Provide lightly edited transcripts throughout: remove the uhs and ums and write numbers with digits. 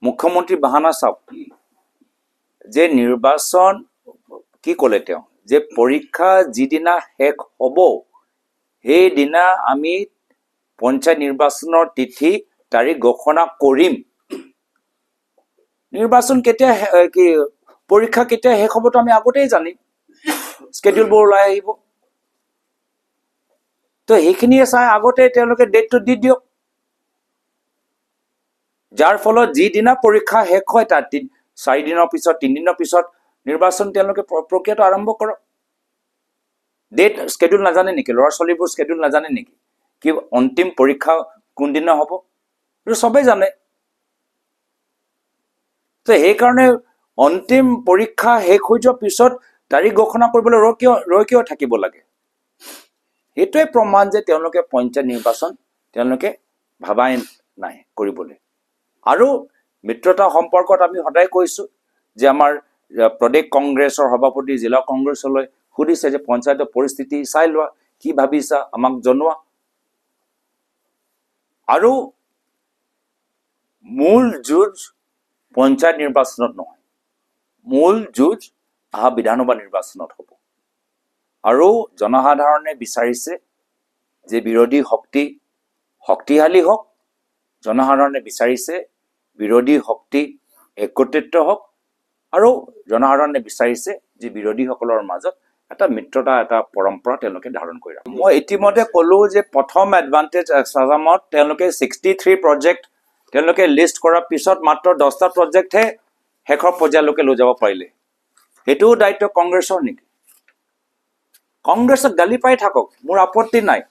মুখ্যমন্ত্ৰী বাহানা চাওক যে নিৰ্বাচন কি ক'লে তেওঁ যে পৰীক্ষা যিদিনা শেষ হ'ব সেইদিনা আমি পঞ্চায়ত নিৰ্বাচনৰ তিথি তাৰিখ ঘোষণা কৰিম নিৰ্বাচন কেতিয়া কি পৰীক্ষা কেতিয়া শেষ হ'ব তো আমি আগতেই জানিম স্কেডিউলবোৰ ওলাই আহিব তো সেইখিনিয়ে চাই আগতে তেওঁলোকে ডেটটো দি দিয়ক যাৰ ফলত যিদিনা পৰীক্ষা শেষ হয় তাৰ 4 দিনৰ পিছত 3 দিনৰ পিছত নিৰ্বাচন তেওঁলোকে প্ৰক্ৰিয়াটো আৰম্ভ কৰক ডেট স্কেডিউল নাজানে নেকি ল'ৰা ছোৱালীবোৰ স্কেডিউল নাজানে নেকি কি অন্তিম পৰীক্ষা কোন দিনা হ'ব এইটো সবেই জানে তো সেই কাৰণে অন্তিম পৰীক্ষা শেষ হৈ যোৱাৰ পিছত তাৰিখ ঘোষণা কৰিবলৈ ৰৈ কিয় থাকিব লাগে এইটোৱে প্ৰমাণ যে তেওঁলোকে পঞ্চায়ত নিৰ্বাচন তেওঁলোকে ভাবাই নাই কৰিবলৈ আৰু মিত্ৰতা সম্পৰ্কত আমি সদায় কৈছো যে আমাৰ প্ৰদেশ কংগ্ৰেছৰ সভাপতি জিলা কংগ্ৰেছলৈ সুধিছে যে পঞ্চায়তৰ পৰিস্থিতি চাই লোৱা কি ভাবিছা আমাক জনোৱা আৰু মূল যুঁজ পঞ্চায়ত নিৰ্বাচনত নহয় মূল যুঁজ বিধানসভা নিৰ্বাচনত হ'ব আৰু জনসাধাৰণে বিচাৰিছে যে বিৰোধী শক্তিশালী হওক জনসাধাৰণে বিচাৰিছে বিৰোধী শক্তি একত্ৰিত হওক আৰু জনসাধাৰণে বিচাৰিছে যে বিৰোধীসকলৰ মাজত এটা মিত্ৰতা এটা পৰম্পৰা তেওঁলোকে ধাৰণ কৰি ৰাখে মই ইতিমধ্যে ক'লো যে প্ৰথম এডভান্টেজ এক্সামত তেওঁলোকে 63 প্ৰজেক্ট তেওঁলোকে লিষ্ট কৰাৰ পিছত মাত্ৰ 10টা প্ৰজেক্টহে শেষৰ পৰ্যায়লৈকে লৈ যাব পাৰিলে সেইটো দায়িত্ব কংগ্ৰেছৰ নেকি কংগ্ৰেছক গালি পাই থাকক মোৰ আপত্তি নাই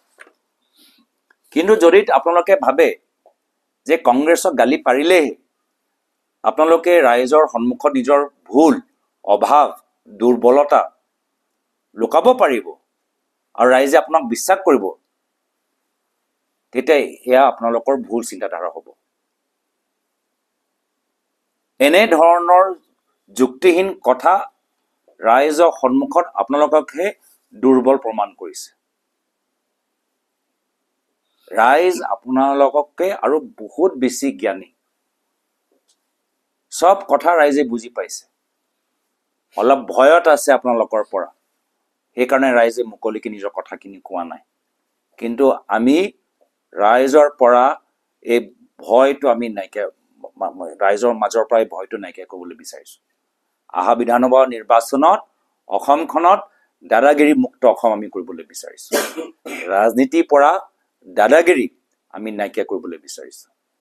কিন্তু যদি আপোনালোকে ভাবে যে কংগ্ৰেছক গালি পাৰিলে আপোনালোকে ৰাইজৰ সন্মুখত নিজৰ ভুল অভাৱ দুৰ্বলতা লুকাব পাৰিব আৰু ৰাইজে আপোনাক বিশ্বাস কৰিব তেতিয়া এয়া আপোনালোকৰ ভুল চিন্তাধাৰা হ'ব এনে ধৰণৰ যুক্তিহীন কথা ৰাইজৰ সন্মুখত আপোনালোককহে দুৰ্বল প্ৰমাণ কৰিছে ৰাইজ আপোনালোককে আৰু বহুত বেছি জ্ঞানী সব কথা ৰাইজে বুজি পাইছে অলপ ভয়ত আছে আপোনালোকৰ পৰা সেইকাৰণে ৰাইজে মুকলিকে নিজৰ কথাখিনি কোৱা নাই কিন্তু আমি ৰাইজৰ পৰা এই ভয়টো আমি নাইকিয়া ৰাইজৰ মাজৰ পৰা এই ভয়টো নাইকিয়া কৰিবলৈ বিচাৰিছো বিধানসভা নিৰ্বাচনত অসমখনত দাদাগিৰি মুক্ত অসম আমি কৰিবলৈ বিচাৰিছো ৰাজনীতিৰ পৰা দাদাগিৰি আমি নাইকিয়া কৰিবলৈ বিচাৰিছো